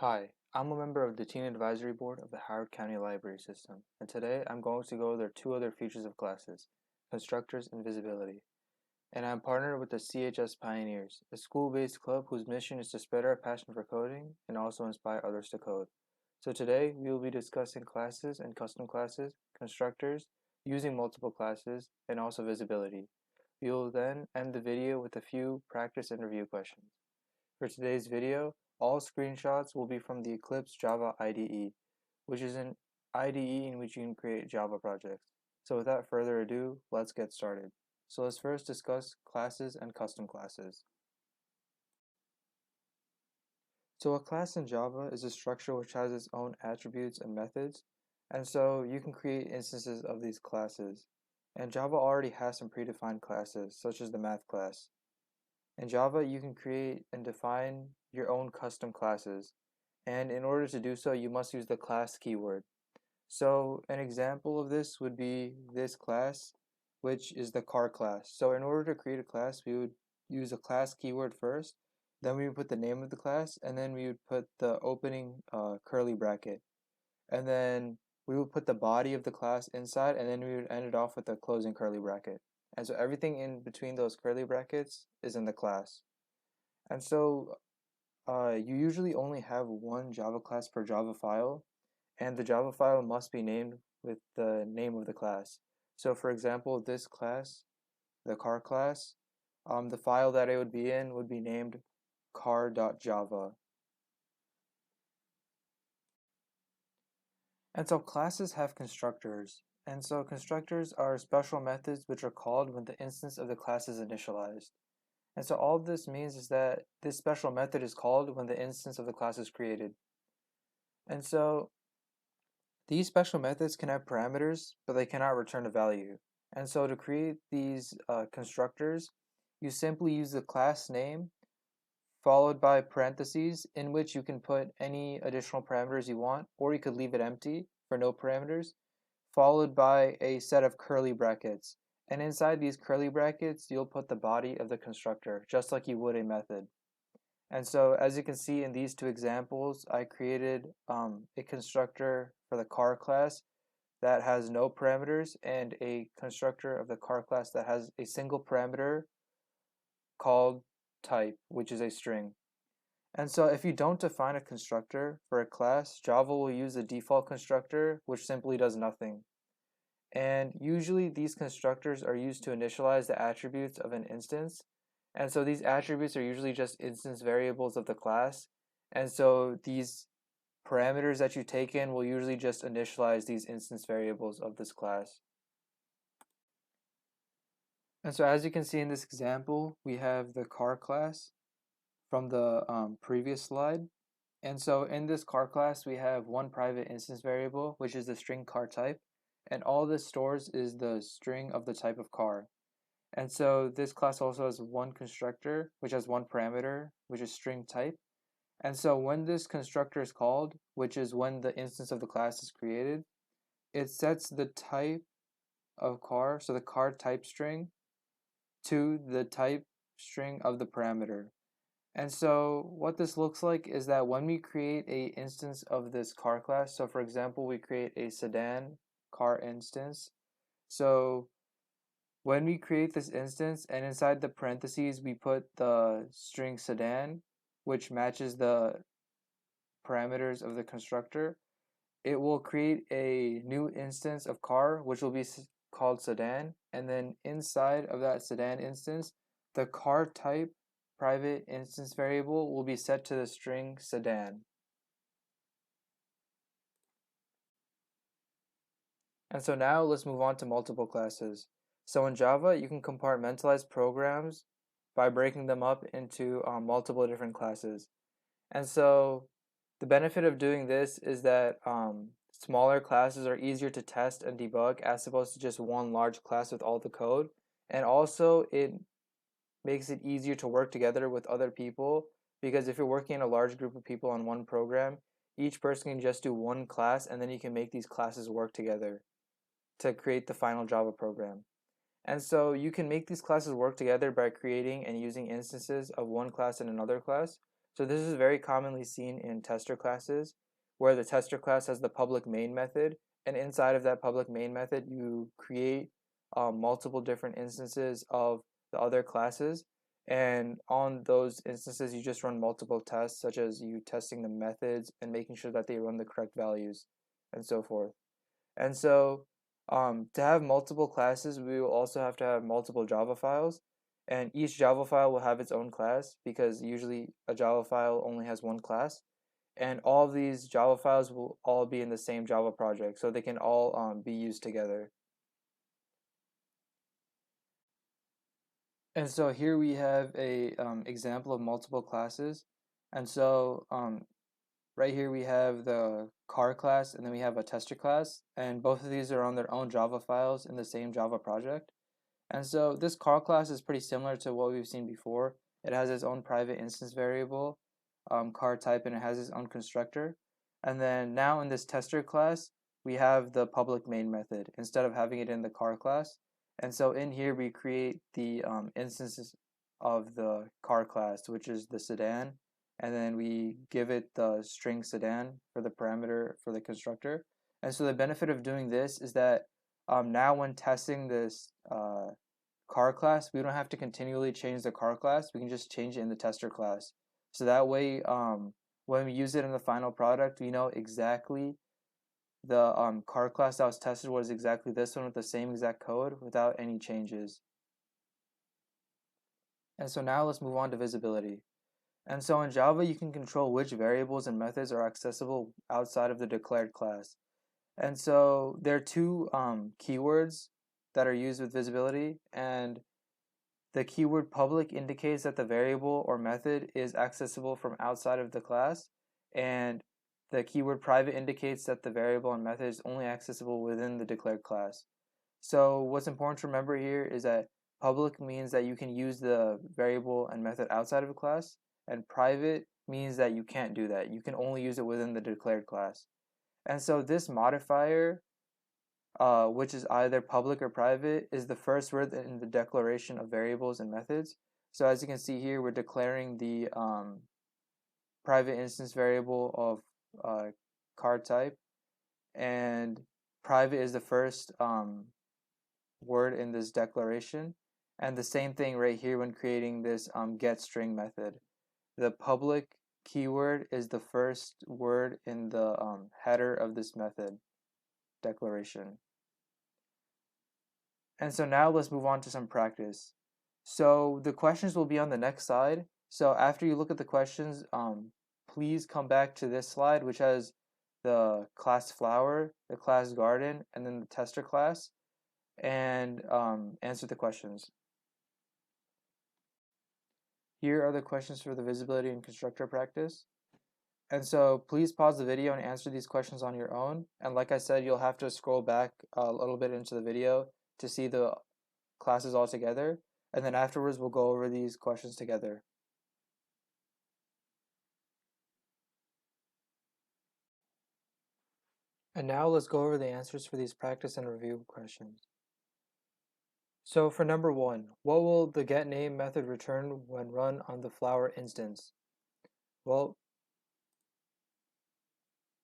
Hi, I'm a member of the Teen Advisory Board of the Howard County Library System, and today I'm going to go over two other features of classes, Constructors and Visibility. And I'm partnered with the chspyoneers, a school-based club whose mission is to spread our passion for coding and also inspire others to code. So today we will be discussing classes and custom classes, constructors, using multiple classes, and also visibility. We will then end the video with a few practice and review questions. For today's video, all screenshots will be from the Eclipse Java IDE, which is an IDE in which you can create Java projects. So without further ado, let's get started. So let's first discuss classes and custom classes. So a class in Java is a structure which has its own attributes and methods, and so you can create instances of these classes. And Java already has some predefined classes, such as the math class. In Java, you can create and define your own custom classes, and in order to do so, you must use the class keyword. So an example of this would be this class, which is the car class. So in order to create a class, we would use a class keyword first, then we would put the name of the class, and then we would put the opening curly bracket. And then we would put the body of the class inside, and then we would end it off with a closing curly bracket. And so everything in between those curly brackets is in the class. And so you usually only have one Java class per Java file, and the Java file must be named with the name of the class. So for example, this class, the car class, the file that it would be in would be named car.java. And so classes have constructors. And so constructors are special methods which are called when the instance of the class is initialized. And so all this means is that this special method is called when the instance of the class is created. And so these special methods can have parameters, but they cannot return a value. And so to create these constructors, you simply use the class name followed by parentheses in which you can put any additional parameters you want, or you could leave it empty for no parameters, followed by a set of curly brackets. And inside these curly brackets, you'll put the body of the constructor, just like you would a method. And so as you can see in these two examples, I created a constructor for the car class that has no parameters and a constructor of the car class that has a single parameter called type, which is a string. And so if you don't define a constructor for a class, Java will use the default constructor, which simply does nothing. And usually these constructors are used to initialize the attributes of an instance. And so these attributes are usually just instance variables of the class. And so these parameters that you take in will usually just initialize these instance variables of this class. And so as you can see in this example, we have the car class from the previous slide. And so in this car class, we have one private instance variable, which is the string car type. And all this stores is the string of the type of car. And so this class also has one constructor, which has one parameter, which is string type. And so when this constructor is called, which is when the instance of the class is created, it sets the type of car, so the car type string, to the type string of the parameter. And so what this looks like is that when we create a instance of this car class, so for example, we create a sedan car instance. So when we create this instance and inside the parentheses, we put the string sedan, which matches the parameters of the constructor, it will create a new instance of car, which will be called sedan. And then inside of that sedan instance, the car type private instance variable will be set to the string sedan. And so now let's move on to multiple classes. So in Java, you can compartmentalize programs by breaking them up into multiple different classes. And so the benefit of doing this is that smaller classes are easier to test and debug as opposed to just one large class with all the code. And also it makes it easier to work together with other people, because if you're working in a large group of people on one program, each person can just do one class and then you can make these classes work together to create the final Java program. And so you can make these classes work together by creating and using instances of one class and another class. So this is very commonly seen in tester classes, where the tester class has the public main method, and inside of that public main method, you create multiple different instances of the other classes, and on those instances, you just run multiple tests, such as you testing the methods and making sure that they run the correct values, and so forth. And so to have multiple classes, we will also have to have multiple Java files. And each Java file will have its own class because usually a Java file only has one class. And all of these Java files will all be in the same Java project, so they can all be used together. And so here we have a example of multiple classes. And so right here we have the car class and then we have a tester class, and both of these are on their own Java files in the same Java project. And so this car class is pretty similar to what we've seen before. It has its own private instance variable, car type, and it has its own constructor. And then now in this tester class, we have the public main method instead of having it in the car class. And so in here, we create the instances of the car class, which is the sedan, and then we give it the string sedan for the parameter for the constructor. And so the benefit of doing this is that now when testing this car class, we don't have to continually change the car class. We can just change it in the tester class. So that way, when we use it in the final product, we know exactly the car class that was tested was exactly this one with the same exact code without any changes. And so now let's move on to visibility. And so in Java, you can control which variables and methods are accessible outside of the declared class. And so there are two keywords that are used with visibility, and the keyword public indicates that the variable or method is accessible from outside of the class, and the keyword private indicates that the variable and method is only accessible within the declared class. So what's important to remember here is that public means that you can use the variable and method outside of a class, and private means that you can't do that. You can only use it within the declared class. And so this modifier, which is either public or private, is the first word in the declaration of variables and methods. So as you can see here, we're declaring the private instance variable of car type, and private is the first word in this declaration. And the same thing right here when creating this getString method. The public keyword is the first word in the header of this method declaration. And so now let's move on to some practice. So the questions will be on the next slide. So after you look at the questions, please come back to this slide, which has the class flower, the class garden, and then the tester class, and answer the questions. Here are the questions for the visibility and constructor practice. And so please pause the video and answer these questions on your own. And like I said, you'll have to scroll back a little bit into the video to see the classes all together. And then afterwards, we'll go over these questions together. And now let's go over the answers for these practice and review questions. So for number 1, what will the getName method return when run on the flower instance? Well,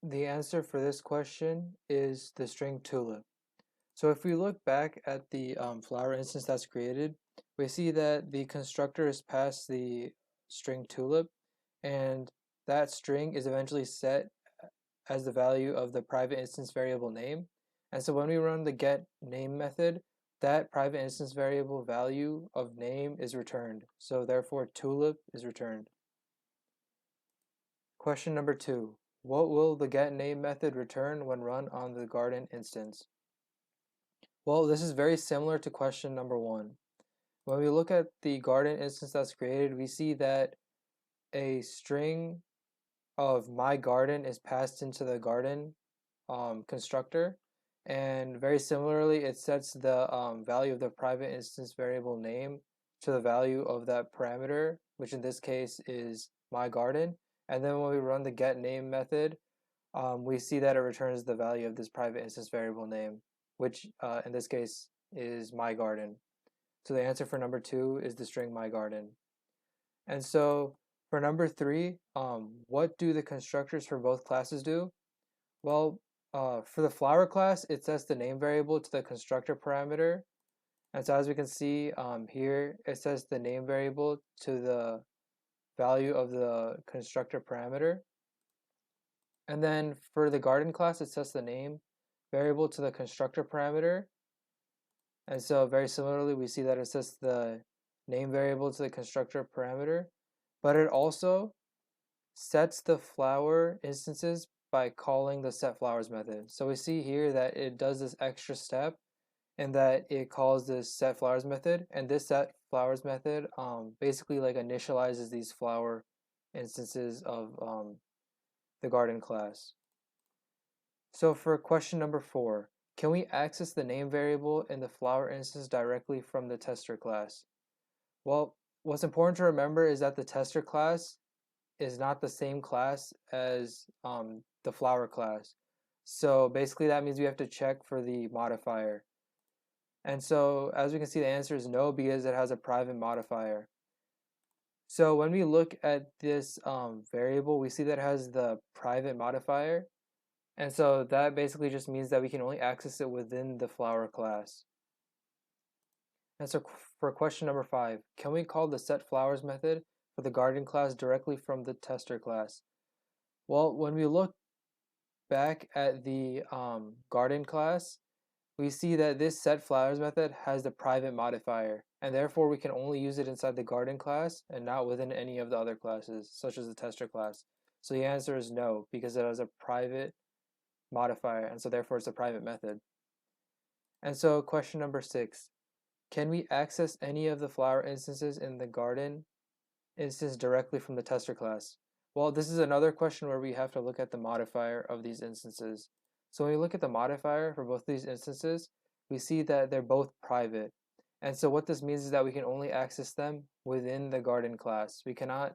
the answer for this question is the string tulip. So if we look back at the flower instance that's created, we see that the constructor is passed the string tulip, and that string is eventually set as the value of the private instance variable name. And so when we run the getName method, that private instance variable value of name is returned. So therefore tulip is returned. Question number 2. What will the getName method return when run on the garden instance? Well, this is very similar to question number 1. When we look at the garden instance that's created, we see that a string of my garden is passed into the garden constructor, and very similarly it sets the value of the private instance variable name to the value of that parameter, which in this case is my garden. And then when we run the getName method, we see that it returns the value of this private instance variable name, which in this case is my garden. So the answer for number 2 is the string my garden. And so For number 3, what do the constructors for both classes do? Well, for the flower class, it sets the name variable to the constructor parameter. And so as we can see here, it says the name variable to the value of the constructor parameter. And then for the garden class, it sets the name variable to the constructor parameter. And so very similarly, we see that it sets the name variable to the constructor parameter, but it also sets the flower instances by calling the setFlowers method. So we see here that it does this extra step and that it calls this setFlowers method, and this setFlowers method basically like initializes these flower instances of the garden class. So for question number 4, can we access the name variable in the flower instance directly from the tester class? Well, what's important to remember is that the tester class is not the same class as the flower class. So basically that means we have to check for the modifier. And so as we can see, the answer is no, because it has a private modifier. So when we look at this variable, we see that it has the private modifier. And so that basically just means that we can only access it within the flower class. And so for question number 5, can we call the setFlowers method for the garden class directly from the tester class? Well, when we look back at the garden class, we see that this setFlowers method has the private modifier, and therefore we can only use it inside the garden class and not within any of the other classes, such as the tester class. So the answer is no, because it has a private modifier, and so therefore it's a private method. And so question number 6, can we access any of the flower instances in the garden instance directly from the tester class? Well, this is another question where we have to look at the modifier of these instances. So when we look at the modifier for both these instances, we see that they're both private. And so what this means is that we can only access them within the garden class. We cannot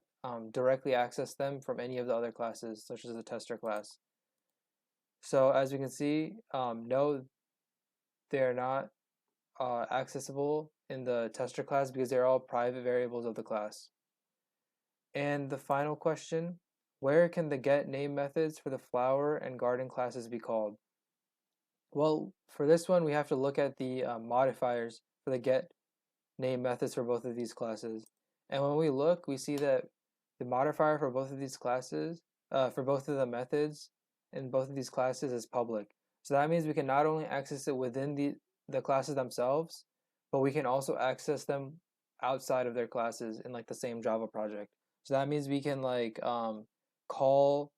directly access them from any of the other classes, such as the tester class. So as we can see, no, they're not accessible in the tester class because they're all private variables of the class. And the final question, where can the getName methods for the flower and garden classes be called? Well, for this one, we have to look at the modifiers for the getName methods for both of these classes. And when we look, we see that the modifier for both of these classes, for both of the methods in both of these classes is public. So that means we can not only access it within the classes themselves, but we can also access them outside of their classes in like the same Java project. So that means we can like call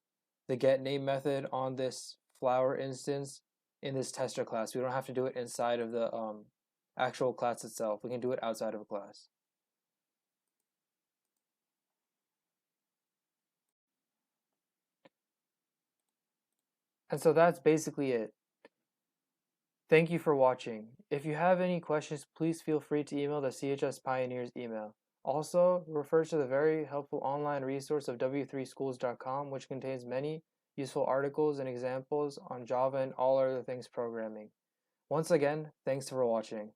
the getName method on this flower instance in this tester class. We don't have to do it inside of the actual class itself. We can do it outside of a class. And so that's basically it. Thank you for watching. If you have any questions, please feel free to email the chspyoneers email. Also, refer to the very helpful online resource of w3schools.com, which contains many useful articles and examples on Java and all other things programming. Once again, thanks for watching.